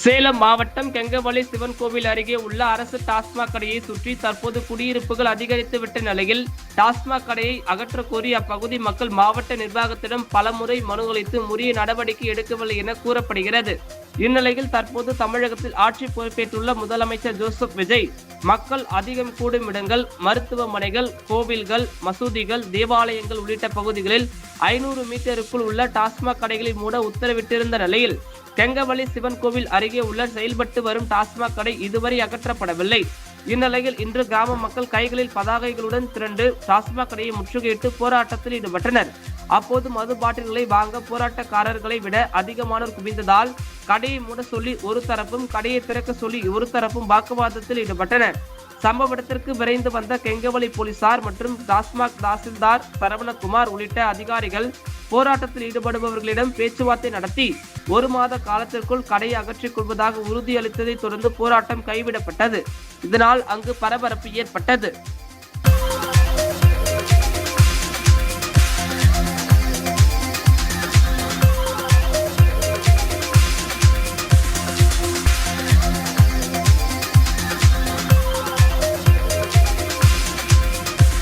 சேலம் மாவட்டம் கெங்கவல்லி சிவன் கோவில் அருகே உள்ள அரசு டாஸ்மாக் கடையை சுற்றி தற்போது குடியிருப்புகள் அதிகரித்துவிட்ட நிலையில் டாஸ்மாக் கடையை அகற்ற கோரி அப்பகுதி மக்கள் மாவட்ட நிர்வாகத்திடம் பலமுறை மனு அளித்து உரிய நடவடிக்கை எடுக்கவில்லை என கூறப்படுகிறது. இந்நிலையில் தற்போது தமிழகத்தில் ஆட்சி பொறுப்பேற்றுள்ள முதலமைச்சர் ஜோசப் விஜய் மக்கள் அதிகம் கூடும் இடங்கள், மருத்துவமனைகள், கோவில்கள், மசூதிகள், தேவாலயங்கள் உள்ளிட்ட பகுதிகளில் 500 மீட்டருக்குள் உள்ள டாஸ்மாக் கடைகளை மூட உத்தரவிட்டிருந்த நிலையில் கெங்கவல்லி சிவன் கோவில் அருகே உள்ள செயல்பட்டு வரும் டாஸ்மாக் கடை இதுவரை அகற்றப்படவில்லை. இந்நிலையில் இன்று கிராம மக்கள் கைகளில் பதாகைகளுடன் திரண்டு டாஸ்மாக் கடையை முற்றுகையிட்டு போராட்டத்தில் ஈடுபட்டனர். அப்போது மது பாட்டில்களை வாங்க போராட்டக்காரர்களை விட அதிகமானோர் குவிந்ததால் கடையை மூட சொல்லி ஒரு தரப்பும், கடையை திறக்க சொல்லி ஒரு தரப்பும் வாக்குவாதத்தில் ஈடுபட்டனர். சம்பவ இடத்திற்கு விரைந்து வந்த கெங்கவல்லி போலீசார் மற்றும் டாஸ்மாக் தாசில்தார் சரவணகுமார் உள்ளிட்ட அதிகாரிகள் போராட்டத்தில் ஈடுபடுபவர்களிடம் பேச்சுவார்த்தை நடத்தி 1 மாத காலத்திற்குள் கடையை அகற்றிக் கொள்வதாக உறுதியளித்ததை தொடர்ந்து போராட்டம் கைவிடப்பட்டது. இதனால் அங்கு பரபரப்பு ஏற்பட்டது.